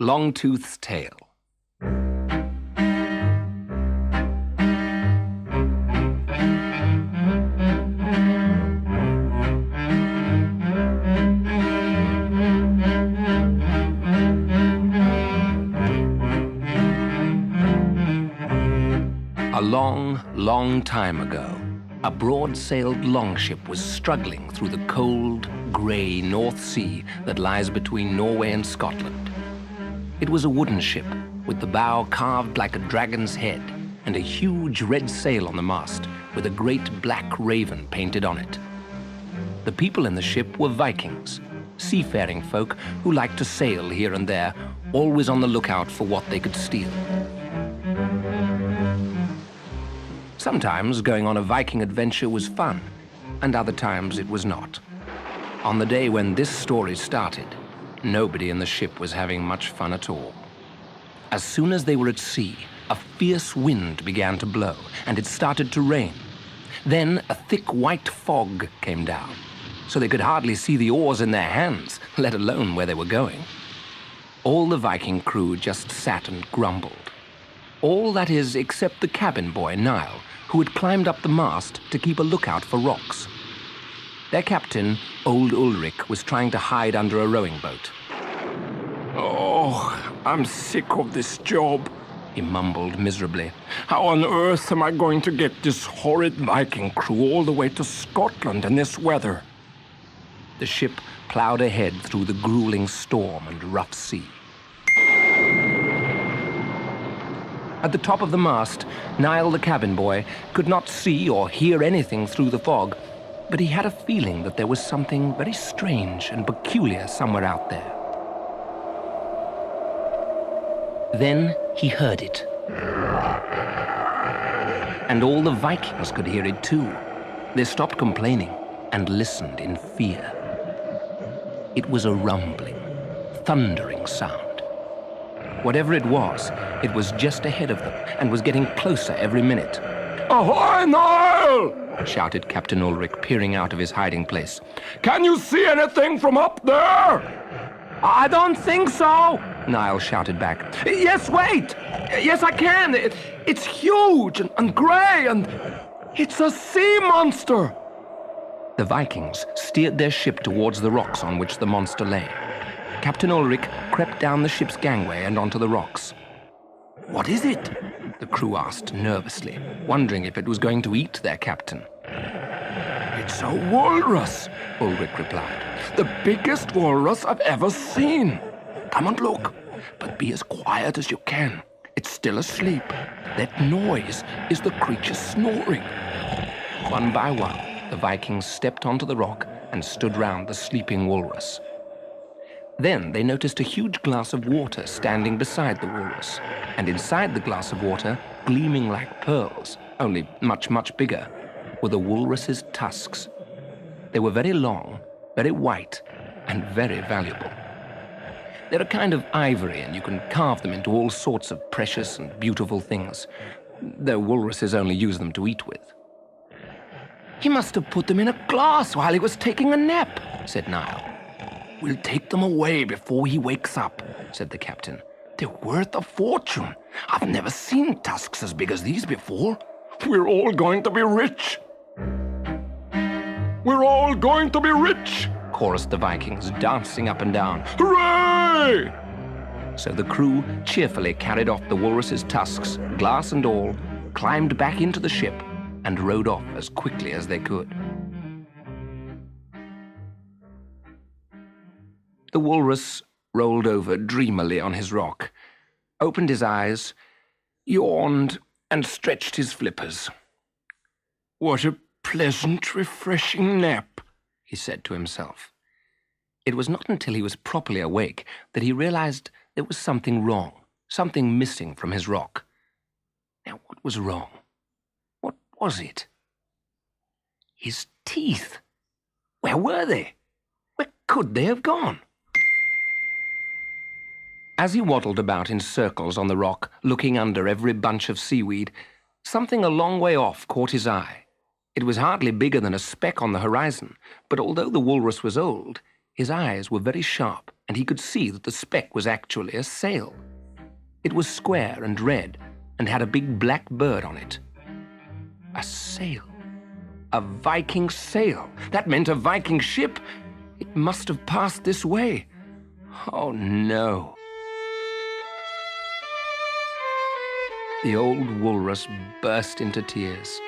Longtooth's Tale. A long, long time ago, a broad-sailed longship was struggling through the cold, grey North Sea that lies between Norway and Scotland. It was a wooden ship with the bow carved like a dragon's head and a huge red sail on the mast with a great black raven painted on it. The people in the ship were Vikings, seafaring folk who liked to sail here and there, always on the lookout for what they could steal. Sometimes going on a Viking adventure was fun, and other times it was not. On the day when this story started, nobody in the ship was having much fun at all. As soon as they were at sea, a fierce wind began to blow, and it started to rain. Then a thick white fog came down, so they could hardly see the oars in their hands, let alone where they were going. All the Viking crew just sat and grumbled. All, that is, except the cabin boy, Niall, who had climbed up the mast to keep a lookout for rocks. Their captain, old Ulrich, was trying to hide under a rowing boat. "Oh, I'm sick of this job," he mumbled miserably. "How on earth am I going to get this horrid Viking crew all the way to Scotland in this weather?" The ship ploughed ahead through the grueling storm and rough sea. At the top of the mast, Niall the cabin boy could not see or hear anything through the fog, but he had a feeling that there was something very strange and peculiar somewhere out there. Then he heard it. And all the Vikings could hear it too. They stopped complaining and listened in fear. It was a rumbling, thundering sound. Whatever it was just ahead of them and was getting closer every minute. "Ahoy, Niall!" shouted Captain Ulrich, peering out of his hiding place. "Can you see anything from up there?" "I don't think so," Niall shouted back. "Yes, wait! Yes, I can! It's huge and grey, and it's a sea monster!" The Vikings steered their ship towards the rocks on which the monster lay. Captain Ulrich crept down the ship's gangway and onto the rocks. "What is it?" the crew asked nervously, wondering if it was going to eat their captain. "It's a walrus," Ulrich replied. "The biggest walrus I've ever seen. Come and look, but be as quiet as you can. It's still asleep. That noise is the creature snoring." One by one, the Vikings stepped onto the rock and stood round the sleeping walrus. Then they noticed a huge glass of water standing beside the walrus, and inside the glass of water, gleaming like pearls, only much, much bigger, were the walrus's tusks. They were very long, very white, and very valuable. They're a kind of ivory, and you can carve them into all sorts of precious and beautiful things, though walruses only use them to eat with. "He must have put them in a glass while he was taking a nap," said Niall. "We'll take them away before he wakes up," said the captain. "They're worth a fortune. I've never seen tusks as big as these before. We're all going to be rich." "We're all going to be rich," chorused the Vikings, dancing up and down. "Hooray!" So the crew cheerfully carried off the walrus's tusks, glass and all, climbed back into the ship, and rowed off as quickly as they could. The walrus rolled over dreamily on his rock, opened his eyes, yawned, and stretched his flippers. "What a pleasant, refreshing nap," he said to himself. It was not until he was properly awake that he realized there was something wrong, something missing from his rock. Now, what was wrong? What was it? His teeth. Where were they? Where could they have gone? As he waddled about in circles on the rock, looking under every bunch of seaweed, something a long way off caught his eye. It was hardly bigger than a speck on the horizon, but although the walrus was old, his eyes were very sharp and he could see that the speck was actually a sail. It was square and red, and had a big black bird on it. A sail. A Viking sail. That meant a Viking ship. It must have passed this way. Oh, no. The old walrus burst into tears.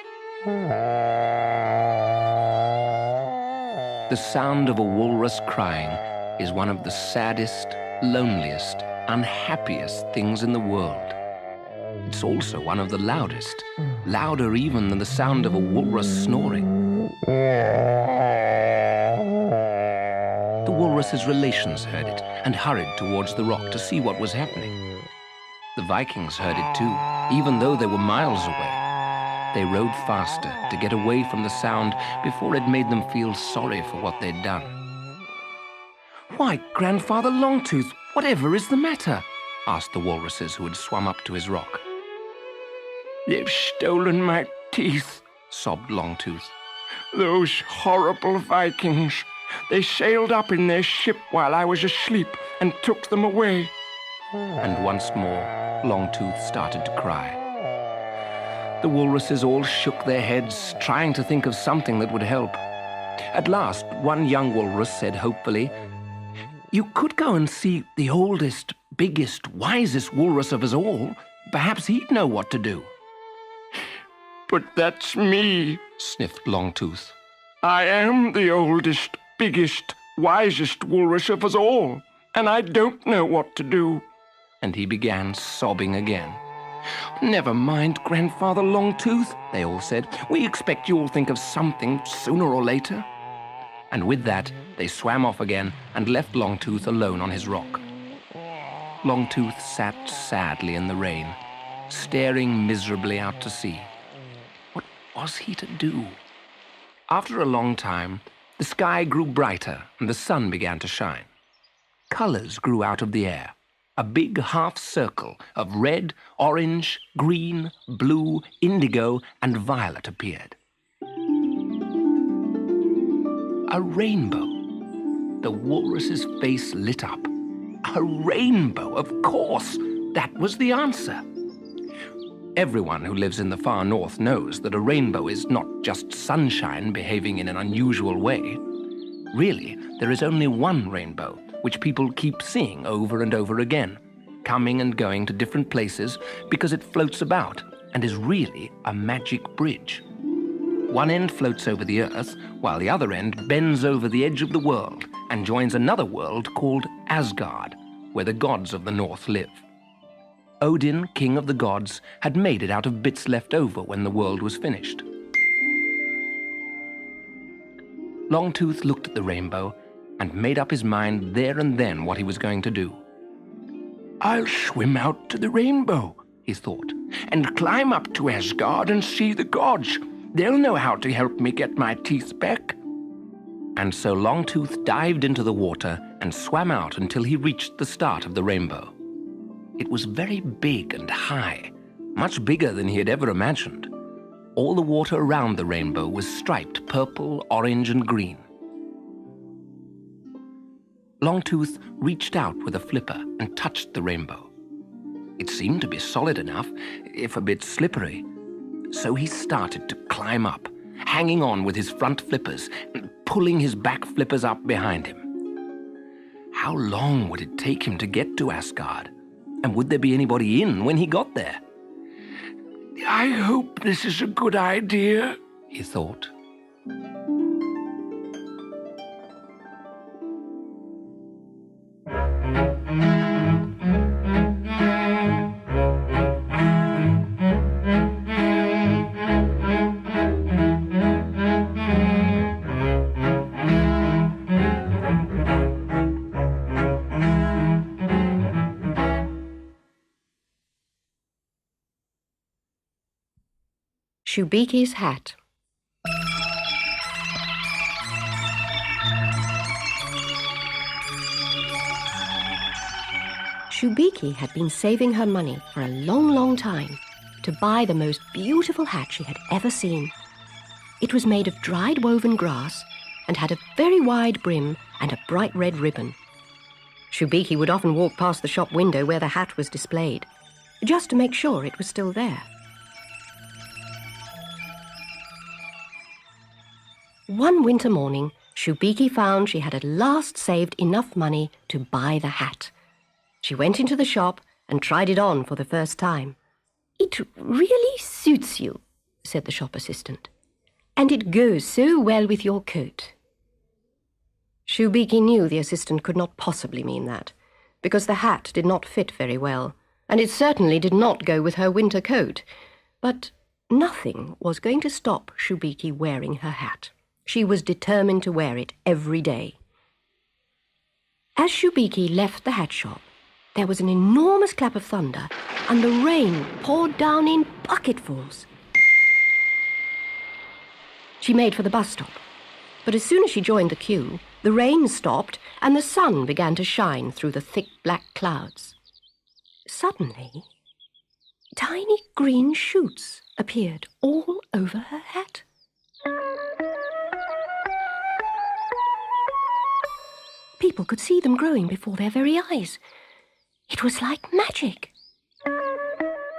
The sound of a walrus crying is one of the saddest, loneliest, unhappiest things in the world. It's also one of the loudest, louder even than the sound of a walrus snoring. The walrus's relations heard it and hurried towards the rock to see what was happening. The Vikings heard it too, even though they were miles away. They rowed faster to get away from the sound before it made them feel sorry for what they'd done. "Why, Grandfather Longtooth, whatever is the matter?" asked the walruses who had swum up to his rock. "They've stolen my teeth," sobbed Longtooth. "Those horrible Vikings. They sailed up in their ship while I was asleep and took them away." And once more, Longtooth started to cry. The walruses all shook their heads, trying to think of something that would help. At last, one young walrus said hopefully, "You could go and see the oldest, biggest, wisest walrus of us all. Perhaps he'd know what to do." "But that's me," sniffed Longtooth. "I am the oldest, biggest, wisest walrus of us all, and I don't know what to do." And he began sobbing again. "Never mind, Grandfather Longtooth," they all said. "We expect you'll think of something sooner or later." And with that, they swam off again and left Longtooth alone on his rock. Longtooth sat sadly in the rain, staring miserably out to sea. What was he to do? After a long time, the sky grew brighter and the sun began to shine. Colors grew out of the air. A big half circle of red, orange, green, blue, indigo, and violet appeared. A rainbow. The walrus's face lit up. A rainbow, of course. That was the answer. Everyone who lives in the far north knows that a rainbow is not just sunshine behaving in an unusual way. Really, there is only one rainbow, which people keep seeing over and over again, coming and going to different places because it floats about and is really a magic bridge. One end floats over the earth, while the other end bends over the edge of the world and joins another world called Asgard, where the gods of the north live. Odin, king of the gods, had made it out of bits left over when the world was finished. Longtooth looked at the rainbow and made up his mind there and then what he was going to do. "I'll swim out to the rainbow," he thought, "and climb up to Asgard and see the gods. They'll know how to help me get my teeth back." And so Longtooth dived into the water and swam out until he reached the start of the rainbow. It was very big and high, much bigger than he had ever imagined. All the water around the rainbow was striped purple, orange, and green. Longtooth reached out with a flipper and touched the rainbow. It seemed to be solid enough, if a bit slippery. So he started to climb up, hanging on with his front flippers and pulling his back flippers up behind him. How long would it take him to get to Asgard? And would there be anybody in when he got there? "I hope this is a good idea," he thought. Shubiki's hat. Shubiki had been saving her money for a long, long time to buy the most beautiful hat she had ever seen. It was made of dried woven grass and had a very wide brim and a bright red ribbon. Shubiki would often walk past the shop window where the hat was displayed, just to make sure it was still there. One winter morning, Shubiki found she had at last saved enough money to buy the hat. She went into the shop and tried it on for the first time. "It really suits you," said the shop assistant, "and it goes so well with your coat." Shubiki knew the assistant could not possibly mean that, because the hat did not fit very well, and it certainly did not go with her winter coat. But nothing was going to stop Shubiki wearing her hat. She was determined to wear it every day. As Shubiki left the hat shop, there was an enormous clap of thunder, and the rain poured down in bucketfuls. She made for the bus stop, but as soon as she joined the queue, the rain stopped and the sun began to shine through the thick black clouds. Suddenly, tiny green shoots appeared all over her hat. People could see them growing before their very eyes. It was like magic.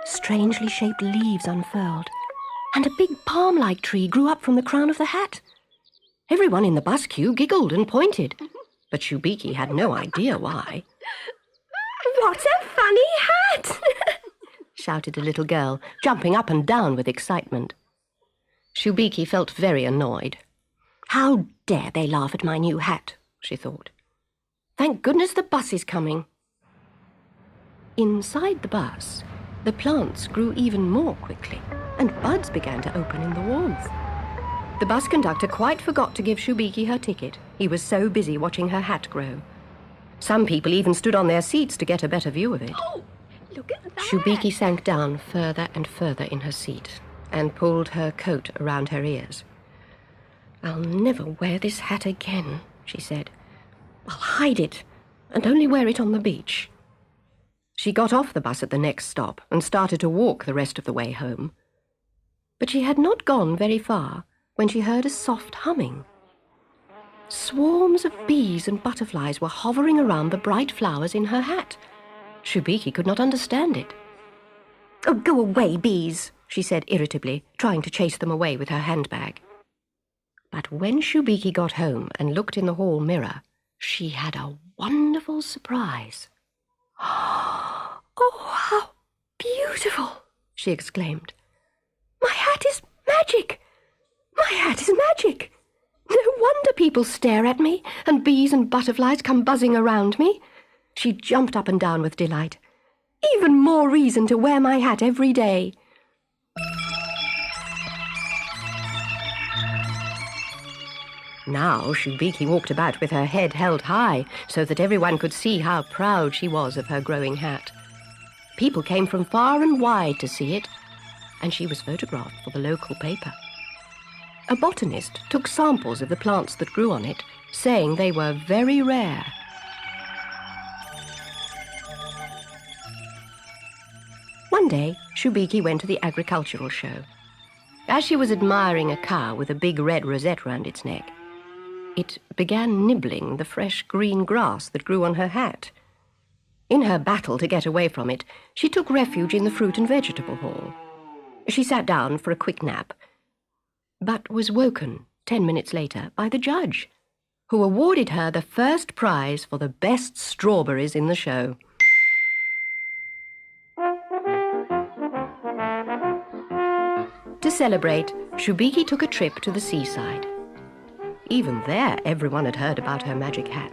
Strangely shaped leaves unfurled, and a big palm-like tree grew up from the crown of the hat. Everyone in the bus queue giggled and pointed, but Shubiki had no idea why. "What a funny hat!" shouted the little girl, jumping up and down with excitement. Shubiki felt very annoyed. "How dare they laugh at my new hat?" she thought. "Thank goodness the bus is coming." Inside the bus, the plants grew even more quickly, and buds began to open in the warmth. The bus conductor quite forgot to give Shubiki her ticket. He was so busy watching her hat grow. Some people even stood on their seats to get a better view of it. Oh, look at that! Shubiki sank down further and further in her seat and pulled her coat around her ears. "I'll never wear this hat again," she said. "I'll hide it and only wear it on the beach." She got off the bus at the next stop and started to walk the rest of the way home. But she had not gone very far when she heard a soft humming. Swarms of bees and butterflies were hovering around the bright flowers in her hat. Shubiki could not understand it. "Oh, go away, bees," she said irritably, trying to chase them away with her handbag. But when Shubiki got home and looked in the hall mirror, she had a wonderful surprise. "Oh, how beautiful!" she exclaimed. "My hat is magic! My hat is magic! No wonder people stare at me, and bees and butterflies come buzzing around me." She jumped up and down with delight. "Even more reason to wear my hat every day." Now Shubiki walked about with her head held high so that everyone could see how proud she was of her growing hat. People came from far and wide to see it, and she was photographed for the local paper. A botanist took samples of the plants that grew on it, saying they were very rare. One day, Shubiki went to the agricultural show. As she was admiring a cow with a big red rosette round its neck, it began nibbling the fresh green grass that grew on her hat. In her battle to get away from it, she took refuge in the fruit and vegetable hall. She sat down for a quick nap, but was woken 10 minutes later by the judge, who awarded her the first prize for the best strawberries in the show. To celebrate, Shubiki took a trip to the seaside. Even there, everyone had heard about her magic hat.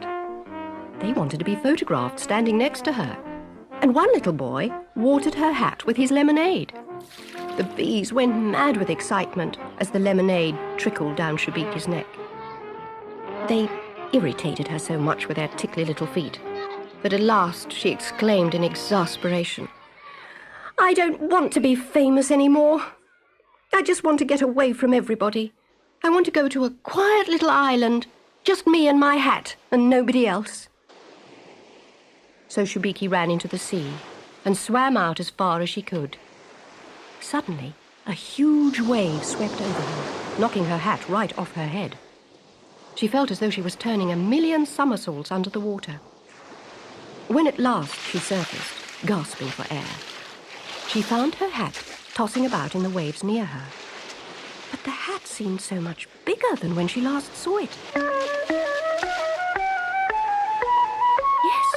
They wanted to be photographed standing next to her, and one little boy watered her hat with his lemonade. The bees went mad with excitement as the lemonade trickled down Shubiki's neck. They irritated her so much with their tickly little feet that at last she exclaimed in exasperation, "I don't want to be famous anymore. I just want to get away from everybody. I want to go to a quiet little island, just me and my hat and nobody else." So Shubiki ran into the sea and swam out as far as she could. Suddenly, a huge wave swept over her, knocking her hat right off her head. She felt as though she was turning a million somersaults under the water. When at last she surfaced, gasping for air, she found her hat tossing about in the waves near her. But the hat seemed so much bigger than when she last saw it. Yes,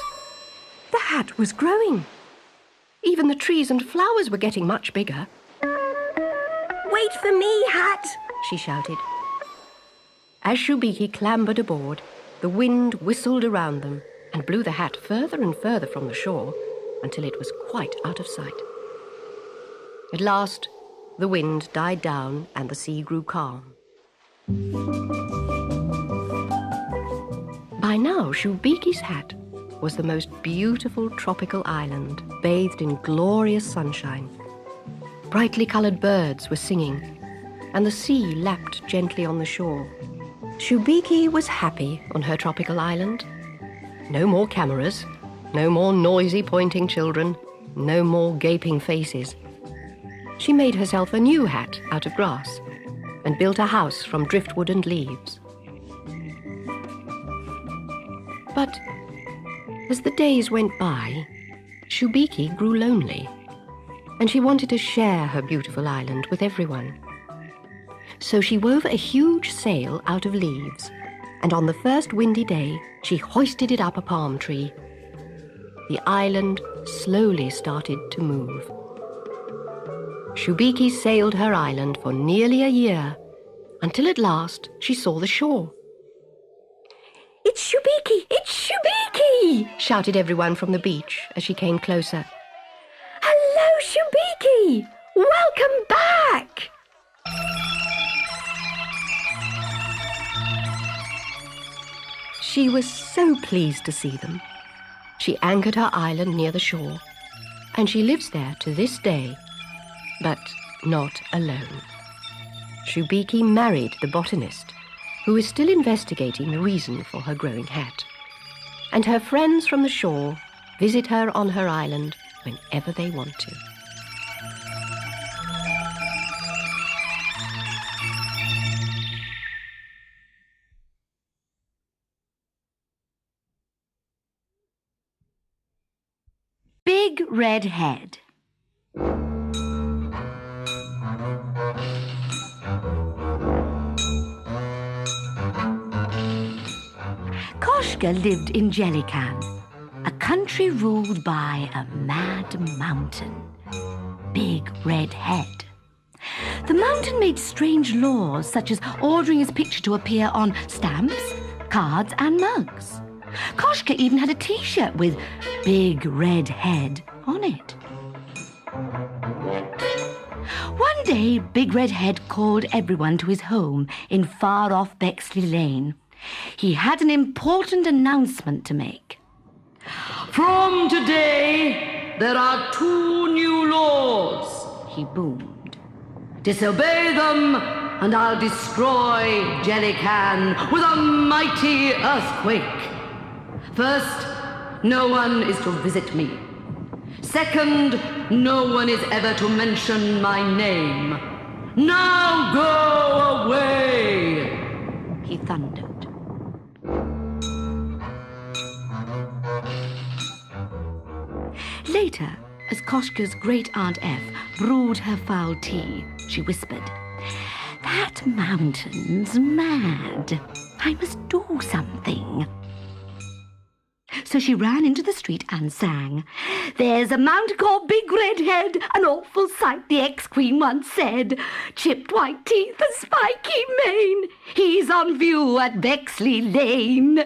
the hat was growing. Even the trees and flowers were getting much bigger. "Wait for me, hat!" she shouted. As Shubiki clambered aboard, the wind whistled around them and blew the hat further and further from the shore until it was quite out of sight. At last, the wind died down and the sea grew calm. By now, Shubiki's hat was the most beautiful tropical island, bathed in glorious sunshine. Brightly coloured birds were singing, and the sea lapped gently on the shore. Shubiki was happy on her tropical island. No more cameras, no more noisy pointing children, no more gaping faces. She made herself a new hat out of grass and built a house from driftwood and leaves. But as the days went by, Shubiki grew lonely, and she wanted to share her beautiful island with everyone. So she wove a huge sail out of leaves, and on the first windy day, she hoisted it up a palm tree. The island slowly started to move. Shubiki sailed her island for nearly a year, until at last she saw the shore. "It's Shubiki! It's Shubiki!" shouted everyone from the beach as she came closer. "Hello, Shubiki! Welcome back!" She was so pleased to see them. She anchored her island near the shore, and she lives there to this day, but not alone. Shubiki married the botanist, who is still investigating the reason for her growing hat. And her friends from the shore visit her on her island whenever they want to. Big Red Head. Koshka lived in Jellican, a country ruled by a mad mountain, Big Red Head. The mountain made strange laws, such as ordering his picture to appear on stamps, cards, and mugs. Koshka even had a T-shirt with Big Red Head on it. One day, Big Red Head called everyone to his home in far-off Bexley Lane. He had an important announcement to make. "From today, there are 2 new laws," he boomed. "Disobey them, and I'll destroy Jellican with a mighty earthquake. First, no one is to visit me. Second, no one is ever to mention my name. Now go away," he thundered. Later, as Koshka's great-aunt F brewed her foul tea, she whispered, "That mountain's mad. I must do something." So she ran into the street and sang, "There's a mountain called Big Red Head, an awful sight, the ex-queen once said. Chipped white teeth and spiky mane, he's on view at Bexley Lane."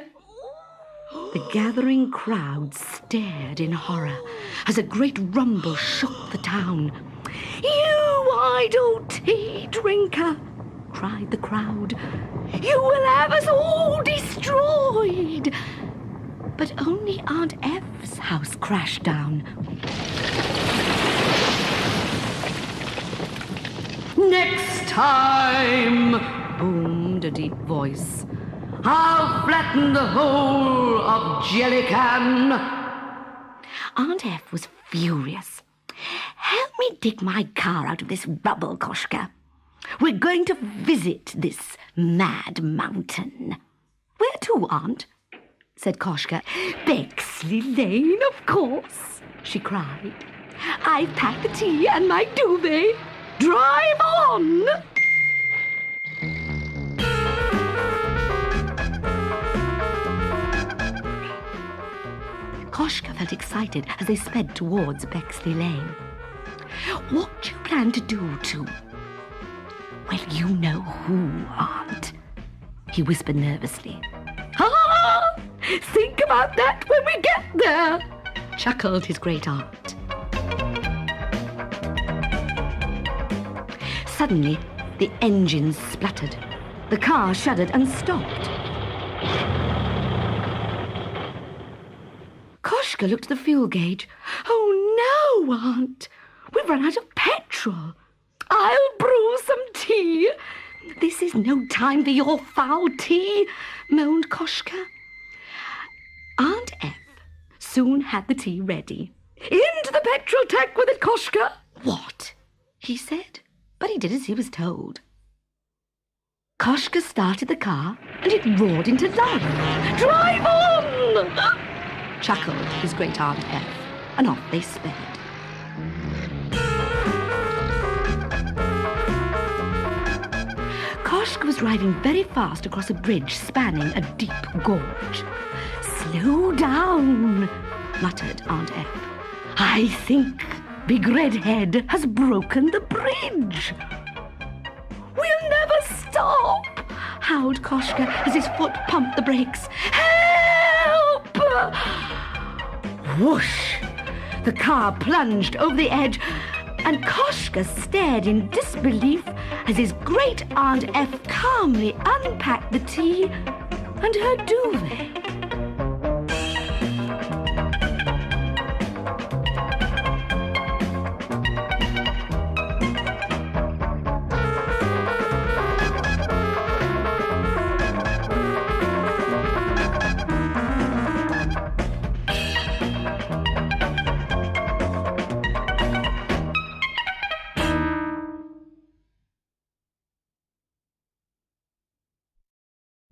The gathering crowd stared in horror as a great rumble shook the town. "You idle tea drinker," cried the crowd, "you will have us all destroyed." But only Aunt F's house crashed down. "Next time," boomed a deep voice, "I'll flatten the whole of Jellican." Aunt F was furious. "Help me dig my car out of this rubble, Koshka. We're going to visit this mad mountain." "Where to, Aunt?" said Koshka. "Bexley Lane, of course," she cried. "I've packed the tea and my duvet. Drive on!" Koshka felt excited as they sped towards Bexley Lane. "What do you plan to do to—" "Well, you know who, Aunt," he whispered nervously. "Ah! Think about that when we get there," chuckled his great-aunt. Suddenly, the engines spluttered. The car shuddered and stopped. Koshka looked at the fuel gauge. "Oh, no, Aunt! We've run out of petrol. I'll brew some tea." "This is no time for your foul tea," moaned Koshka. Aunt F soon had the tea ready. "Into the petrol tank with it, Koshka." "What?" he said, but he did as he was told. Koshka started the car and it roared into life. "Drive on!" chuckled his great-aunt F, and off they sped. Koshka was driving very fast across a bridge spanning a deep gorge. "Slow down," muttered Aunt F. "I think Big Redhead has broken the bridge." "We'll never stop," howled Koshka as his foot pumped the brakes. "Help!" Whoosh! The car plunged over the edge, and Koshka stared in disbelief as his great-aunt F calmly unpacked the tea and her duvet.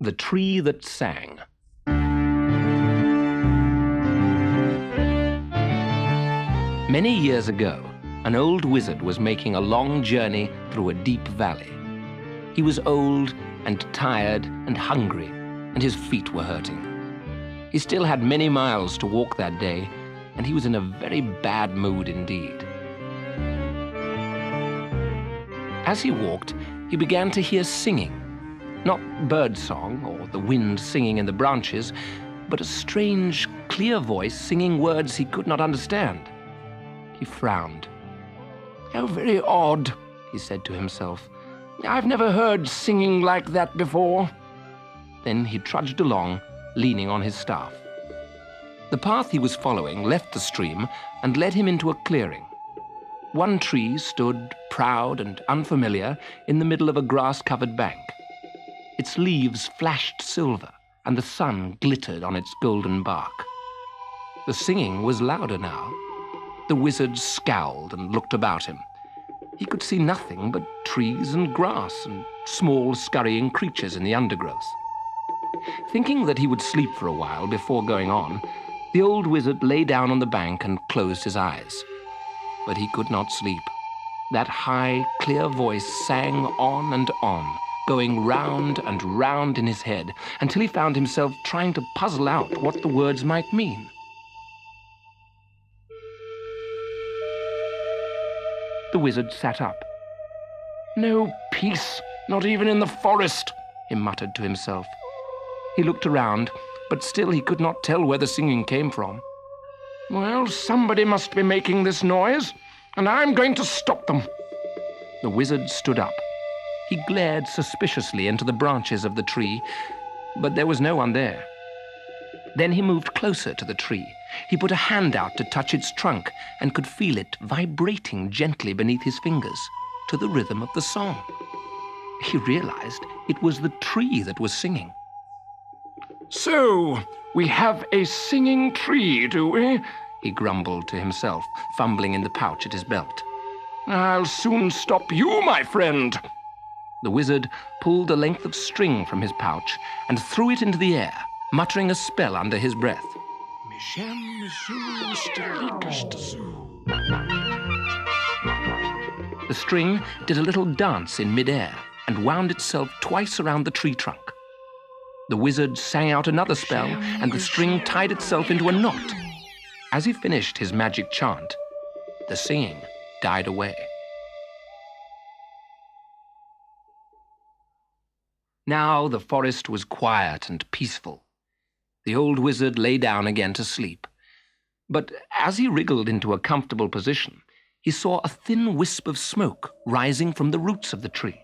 The Tree That Sang. Many years ago, an old wizard was making a long journey through a deep valley. He was old and tired and hungry, and his feet were hurting. He still had many miles to walk that day, and he was in a very bad mood indeed. As he walked, he began to hear singing. Not bird song or the wind singing in the branches, but a strange, clear voice singing words he could not understand. He frowned. "How very odd," he said to himself. "I've never heard singing like that before." Then he trudged along, leaning on his staff. The path he was following left the stream and led him into a clearing. One tree stood, proud and unfamiliar, in the middle of a grass-covered bank. Its leaves flashed silver, and the sun glittered on its golden bark. The singing was louder now. The wizard scowled and looked about him. He could see nothing but trees and grass and small, scurrying creatures in the undergrowth. Thinking that he would sleep for a while before going on, the old wizard lay down on the bank and closed his eyes. But he could not sleep. That high, clear voice sang on and on, going round and round in his head, until he found himself trying to puzzle out what the words might mean. The wizard sat up. "No peace, not even in the forest," he muttered to himself. He looked around, but still he could not tell where the singing came from. "Well, somebody must be making this noise, and I'm going to stop them." The wizard stood up. He glared suspiciously into the branches of the tree, but there was no one there. Then he moved closer to the tree. He put a hand out to touch its trunk and could feel it vibrating gently beneath his fingers to the rhythm of the song. He realized it was the tree that was singing. "So, we have a singing tree, do we?" he grumbled to himself, fumbling in the pouch at his belt. "I'll soon stop you, my friend." The wizard pulled a length of string from his pouch and threw it into the air, muttering a spell under his breath. The string did a little dance in midair and wound itself twice around the tree trunk. The wizard sang out another spell, and the string tied itself into a knot. As he finished his magic chant, the singing died away. Now the forest was quiet and peaceful. The old wizard lay down again to sleep. But as he wriggled into a comfortable position, he saw a thin wisp of smoke rising from the roots of the tree.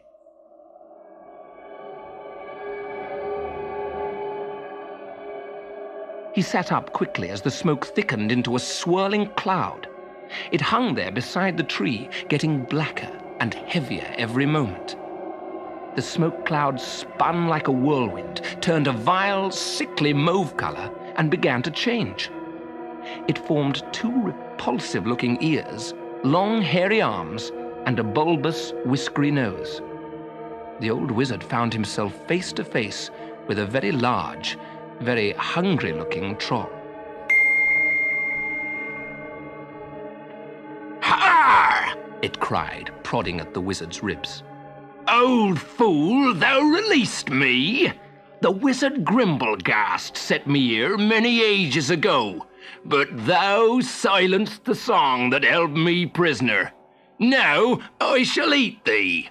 He sat up quickly as the smoke thickened into a swirling cloud. It hung there beside the tree, getting blacker and heavier every moment. The smoke cloud spun like a whirlwind, turned a vile, sickly mauve color, and began to change. It formed two repulsive-looking ears, long, hairy arms, and a bulbous, whiskery nose. The old wizard found himself face to face with a very large, very hungry-looking troll. "Ha!" It cried, prodding at the wizard's ribs. "Old fool, thou released me. The wizard Grimblegast set me here many ages ago, but thou silenced the song that held me prisoner. Now I shall eat thee."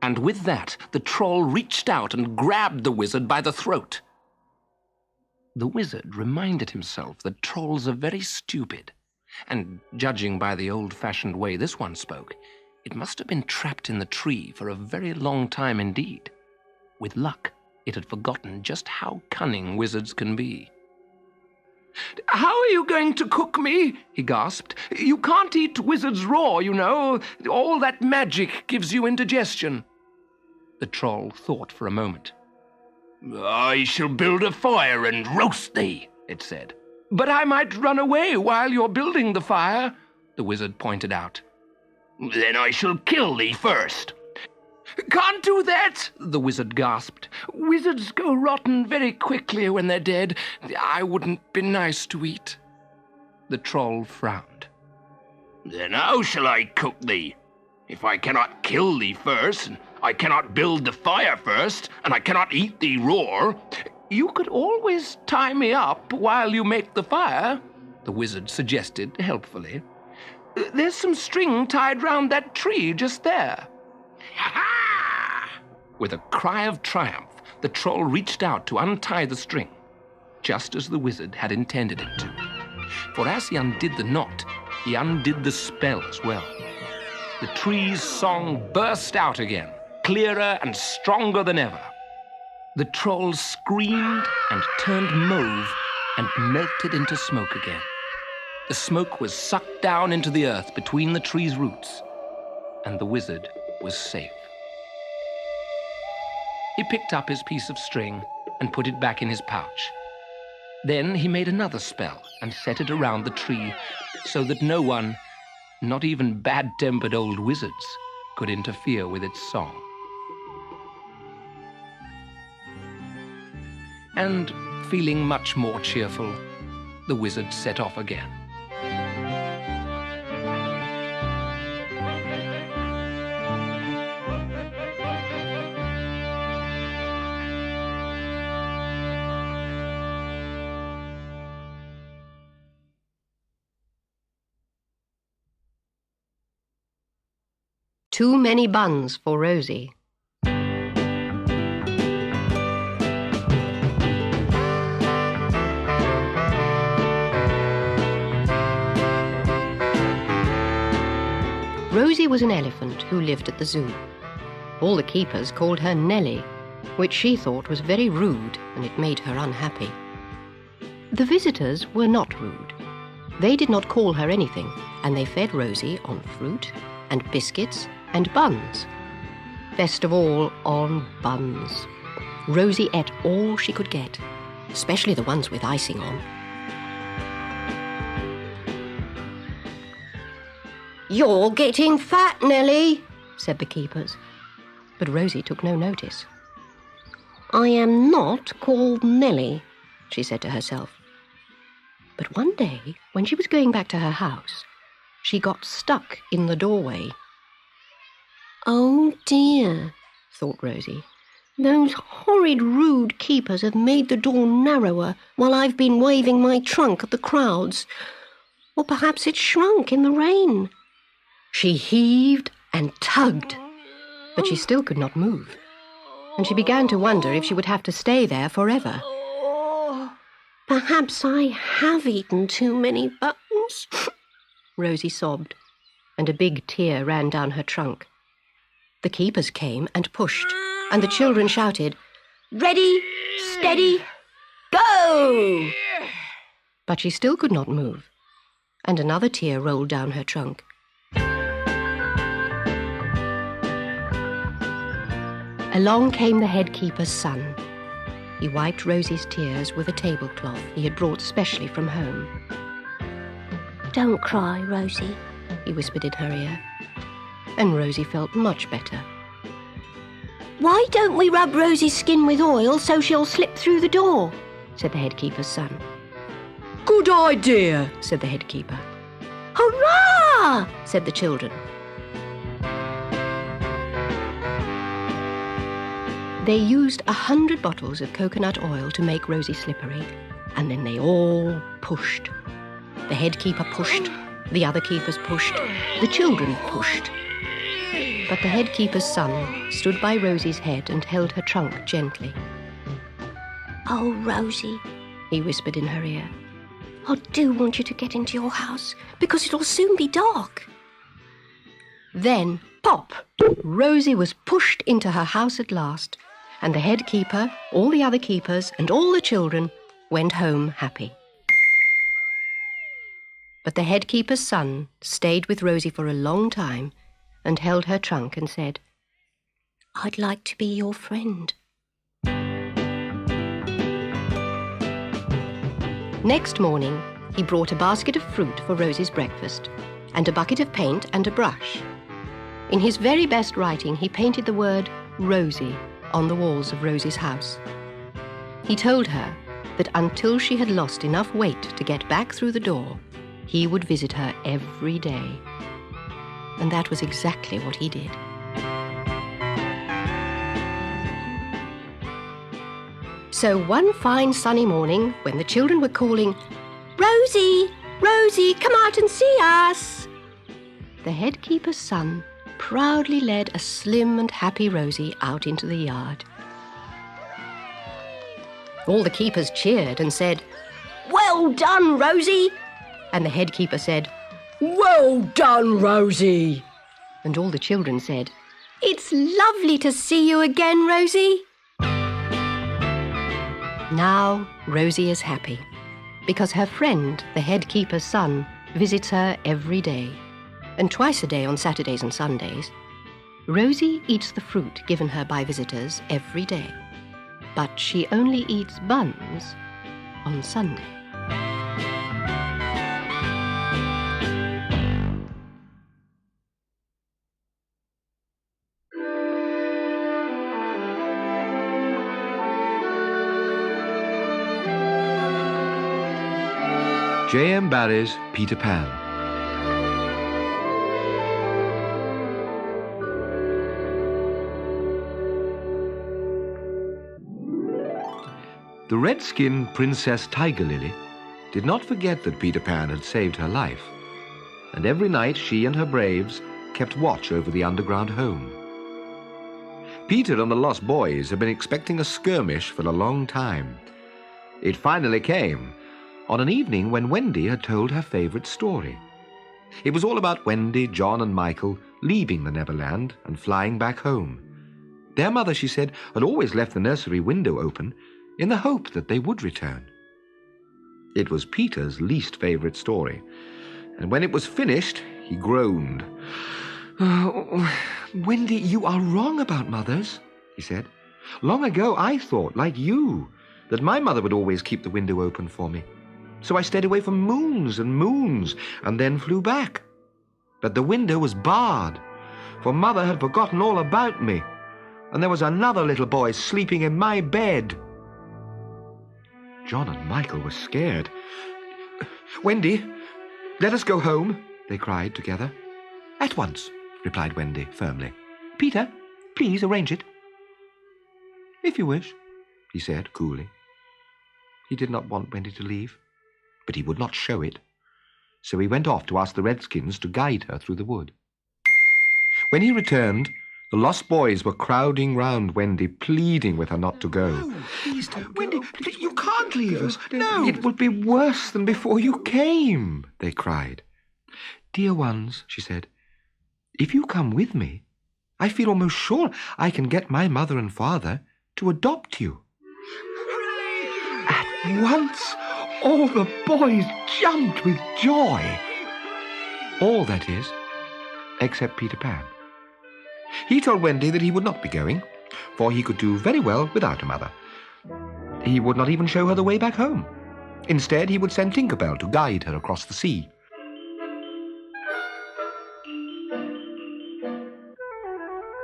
And with that, the troll reached out and grabbed the wizard by the throat. The wizard reminded himself that trolls are very stupid, and judging by the old-fashioned way this one spoke, it must have been trapped in the tree for a very long time indeed. With luck, it had forgotten just how cunning wizards can be. "How are you going to cook me?" he gasped. "You can't eat wizards raw, you know. All that magic gives you indigestion." The troll thought for a moment. "I shall build a fire and roast thee," it said. "But I might run away while you're building the fire," the wizard pointed out. "Then I shall kill thee first." "Can't do that," the wizard gasped. "Wizards go rotten very quickly when they're dead. I wouldn't be nice to eat." The troll frowned. "Then how shall I cook thee? If I cannot kill thee first, and I cannot build the fire first, and I cannot eat thee raw, you could always tie me up while you make the fire," the wizard suggested helpfully. "There's some string tied round that tree just there." "Ha-ha!" With a cry of triumph, the troll reached out to untie the string, just as the wizard had intended it to. For as he undid the knot, he undid the spell as well. The tree's song burst out again, clearer and stronger than ever. The troll screamed and turned mauve and melted into smoke again. The smoke was sucked down into the earth between the tree's roots, and the wizard was safe. He picked up his piece of string and put it back in his pouch. Then he made another spell and set it around the tree so that no one, not even bad-tempered old wizards, could interfere with its song. And feeling much more cheerful, the wizard set off again. Too many buns for Rosie. Rosie was an elephant who lived at the zoo. All the keepers called her Nellie, which she thought was very rude, and it made her unhappy. The visitors were not rude. They did not call her anything, and they fed Rosie on fruit and biscuits and buns. Best of all, on buns. Rosie ate all she could get, especially the ones with icing on. "You're getting fat, Nellie," said the keepers. But Rosie took no notice. "I am not called Nellie," she said to herself. But one day, when she was going back to her house, she got stuck in the doorway. "Oh dear," thought Rosie. "Those horrid, rude keepers have made the door narrower while I've been waving my trunk at the crowds. Or perhaps it's shrunk in the rain." She heaved and tugged, but she still could not move, and she began to wonder if she would have to stay there forever. "Perhaps I have eaten too many buns," Rosie sobbed, and a big tear ran down her trunk. The keepers came and pushed, and the children shouted, "Ready, steady, go!" But she still could not move, and another tear rolled down her trunk. Along came the head keeper's son. He wiped Rosie's tears with a tablecloth he had brought specially from home. "Don't cry, Rosie," he whispered in her ear, and Rosie felt much better. "Why don't we rub Rosie's skin with oil so she'll slip through the door?" said the head keeper's son. "Good idea," said the head keeper. "Hurrah!" said the children. They used 100 bottles of coconut oil to make Rosie slippery, and then they all pushed. The head keeper pushed, the other keepers pushed, the children pushed. But the head keeper's son stood by Rosie's head and held her trunk gently. "Oh, Rosie," he whispered in her ear, "I do want you to get into your house, because it'll soon be dark." Then, pop! Rosie was pushed into her house at last, and the head keeper, all the other keepers, and all the children went home happy. But the head keeper's son stayed with Rosie for a long time and held her trunk and said, "I'd like to be your friend." Next morning, he brought a basket of fruit for Rosie's breakfast, and a bucket of paint and a brush. In his very best writing, he painted the word Rosie on the walls of Rosie's house. He told her that until she had lost enough weight to get back through the door, he would visit her every day. And that was exactly what he did. So one fine sunny morning, when the children were calling, "Rosie, Rosie, come out and see us," the head keeper's son proudly led a slim and happy Rosie out into the yard. All the keepers cheered and said, "Well done, Rosie!" And the head keeper said, "Well done, Rosie!" And all the children said, "It's lovely to see you again, Rosie!" Now Rosie is happy, because her friend, the head keeper's son, visits her every day, and twice a day on Saturdays and Sundays. Rosie eats the fruit given her by visitors every day, but she only eats buns on Sunday. J.M. Barrie's Peter Pan. The red-skinned Princess Tiger Lily did not forget that Peter Pan had saved her life, and every night she and her braves kept watch over the underground home. Peter and the Lost Boys had been expecting a skirmish for a long time. It finally came, on an evening when Wendy had told her favorite story. It was all about Wendy, John, and Michael leaving the Neverland and flying back home. Their mother, she said, had always left the nursery window open in the hope that they would return. It was Peter's least favorite story, and when it was finished, he groaned. "Oh, Wendy, you are wrong about mothers," he said. "Long ago I thought, like you, that my mother would always keep the window open for me. So I stayed away for moons and moons and then flew back. But the window was barred, for Mother had forgotten all about me, and there was another little boy sleeping in my bed." John and Michael were scared. "Wendy, let us go home," they cried together. "At once," replied Wendy firmly. "Peter, please arrange it." "If you wish," he said coolly. He did not want Wendy to leave, but he would not show it. So he went off to ask the Redskins to guide her through the wood. When he returned, the lost boys were crowding round Wendy, pleading with her not to go. "No, please don't go. Wendy, you can't leave us. No." "It will be worse than before you came," they cried. "Dear ones," she said, "if you come with me, I feel almost sure I can get my mother and father to adopt you." At once, all the boys jumped with joy. All, that is, except Peter Pan. He told Wendy that he would not be going, for he could do very well without a mother. He would not even show her the way back home. Instead, he would send Tinker Bell to guide her across the sea.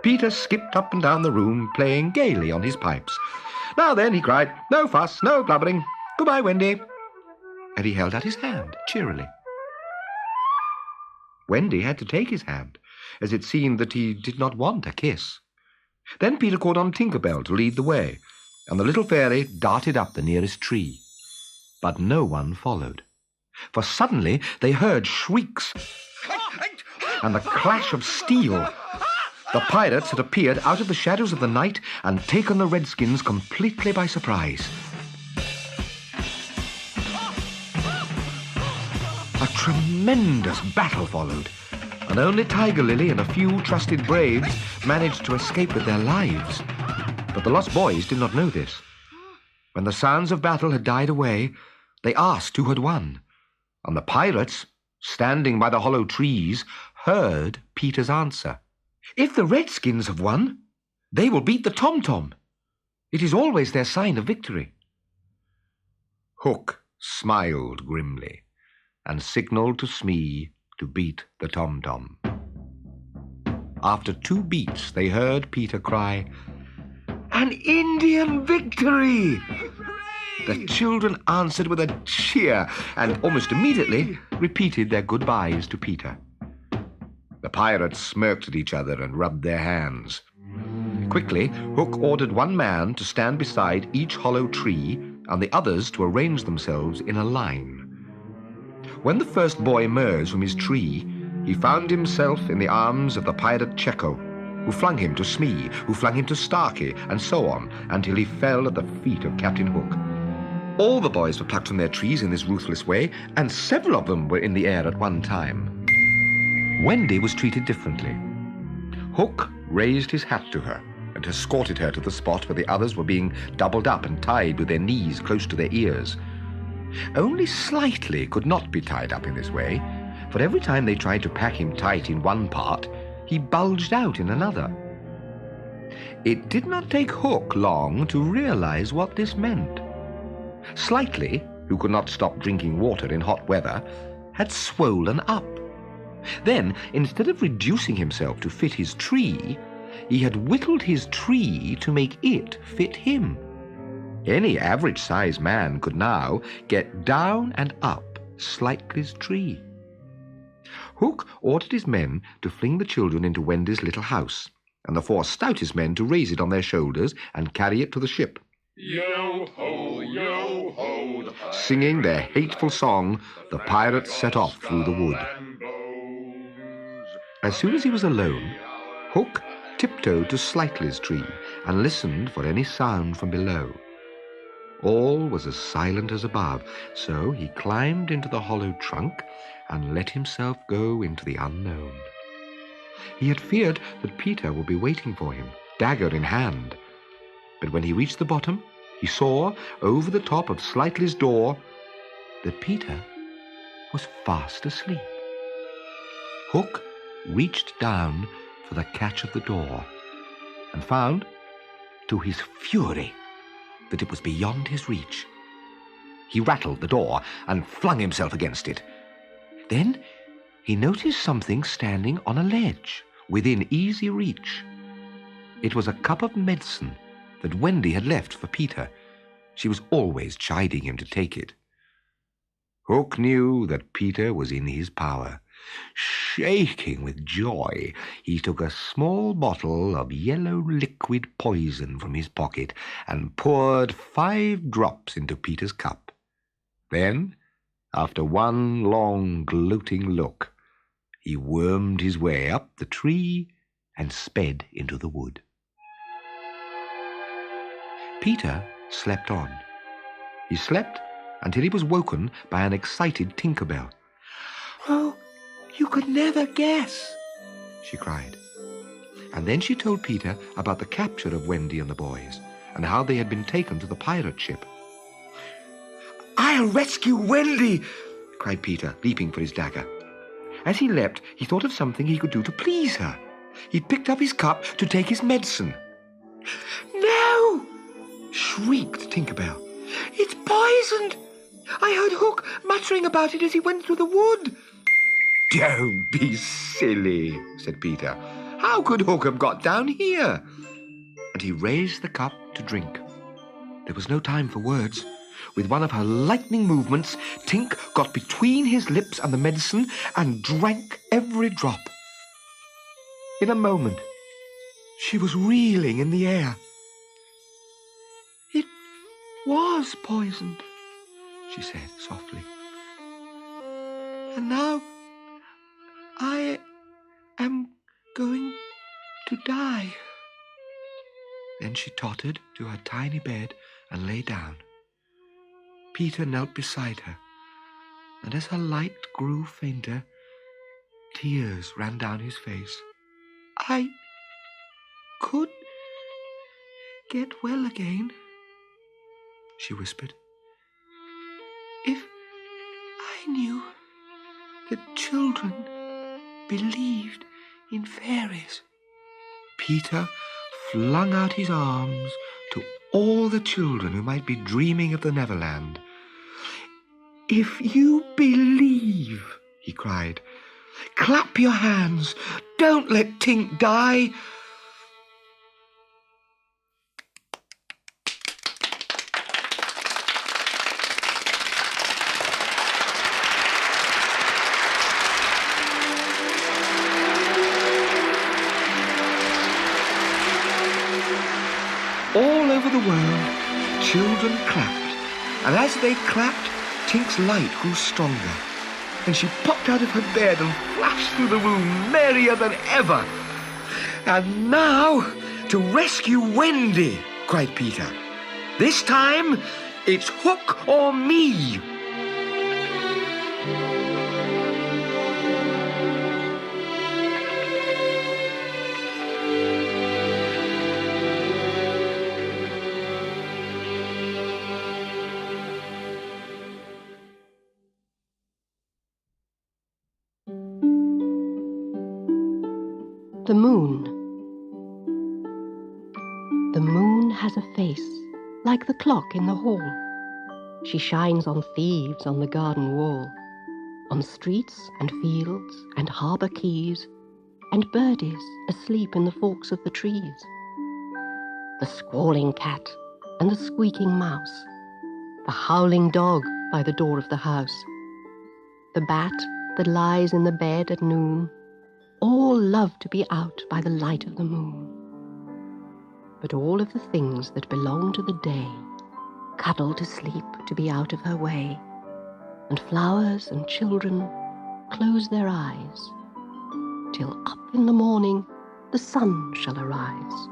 Peter skipped up and down the room, playing gaily on his pipes. "Now then," he cried, "no fuss, no blubbering. Goodbye, Wendy." And he held out his hand cheerily. Wendy had to take his hand, as it seemed that he did not want a kiss. Then Peter called on Tinker Bell to lead the way, and the little fairy darted up the nearest tree. But no one followed, for suddenly they heard shrieks and the clash of steel. The pirates had appeared out of the shadows of the night and taken the Redskins completely by surprise. A tremendous battle followed, and only Tiger Lily and a few trusted braves managed to escape with their lives. But the lost boys did not know this. When the sounds of battle had died away, they asked who had won, and the pirates, standing by the hollow trees, heard Peter's answer. "If the Redskins have won, they will beat the Tom-Tom. It is always their sign of victory." Hook smiled grimly and signaled to Smee to beat the Tom-Tom. After 2 beats, they heard Peter cry, "An Indian victory!" The children answered with a cheer and almost immediately repeated their goodbyes to Peter. The pirates smirked at each other and rubbed their hands. Quickly, Hook ordered one man to stand beside each hollow tree and the others to arrange themselves in a line. When the first boy emerged from his tree, he found himself in the arms of the pirate Checo, who flung him to Smee, who flung him to Starkey, and so on, until he fell at the feet of Captain Hook. All the boys were plucked from their trees in this ruthless way, and several of them were in the air at one time. Wendy was treated differently. Hook raised his hat to her and escorted her to the spot where the others were being doubled up and tied with their knees close to their ears. Only Slightly could not be tied up in this way, for every time they tried to pack him tight in one part, he bulged out in another. It did not take Hook long to realize what this meant. Slightly, who could not stop drinking water in hot weather, had swollen up. Then, instead of reducing himself to fit his tree, he had whittled his tree to make it fit him. Any average-sized man could now get down and up Slightly's tree. Hook ordered his men to fling the children into Wendy's little house, and the 4 stoutest men to raise it on their shoulders and carry it to the ship. Yo-ho, yo-ho, the Singing their hateful song, the pirates set off through the wood. As soon as he was alone, Hook tiptoed to Slightly's tree and listened for any sound from below. All was as silent as above, so he climbed into the hollow trunk and let himself go into the unknown. He had feared that Peter would be waiting for him, dagger in hand. But when he reached the bottom, he saw, over the top of Slightly's door, that Peter was fast asleep. Hook reached down for the catch of the door and found, to his fury, that it was beyond his reach. He rattled the door and flung himself against it. Then he noticed something standing on a ledge within easy reach. It was a cup of medicine that Wendy had left for Peter, She was always chiding him to take it. Hook knew that Peter was in his power. Shaking with joy, he took a small bottle of yellow liquid poison from his pocket and poured 5 drops into Peter's cup. Then, after one long gloating look, he wormed his way up the tree and sped into the wood. Peter slept on. He slept until he was woken by an excited Tinker Bell. "Oh, you could never guess," she cried. And then she told Peter about the capture of Wendy and the boys, and how they had been taken to the pirate ship. "I'll rescue Wendy!" cried Peter, leaping for his dagger. As he leapt, he thought of something he could do to please her. He picked up his cup to take his medicine. "No!" shrieked Tinker Bell. "It's poisoned! I heard Hook muttering about it as he went through the wood." "Don't be silly," said Peter. "How could Hook have got down here?" And he raised the cup to drink. There was no time for words. With one of her lightning movements, Tink got between his lips and the medicine and drank every drop. In a moment, she was reeling in the air. "It was poisoned," she said softly. "And now I am going to die." Then she tottered to her tiny bed and lay down. Peter knelt beside her, and as her light grew fainter, tears ran down his face. "I could get well again," she whispered, "if I knew that children believed in fairies." Peter flung out his arms to all the children who might be dreaming of the Neverland. "If you believe," he cried, "clap your hands. Don't let Tink die." All over the world, children clapped, and as they clapped, Tink's light grew stronger, and she popped out of her bed and flashed through the room merrier than ever. "And now, to rescue Wendy," cried Peter. "This time, it's Hook or me." The moon. The moon has a face like the clock in the hall. She shines on thieves on the garden wall, on streets and fields and harbour quays, and birdies asleep in the forks of the trees. The squalling cat and the squeaking mouse, the howling dog by the door of the house, the bat that lies in the bed at noon, all love to be out by the light of the moon. But all of the things that belong to the day cuddle to sleep to be out of her way, and flowers and children close their eyes, till up in the morning the sun shall arise.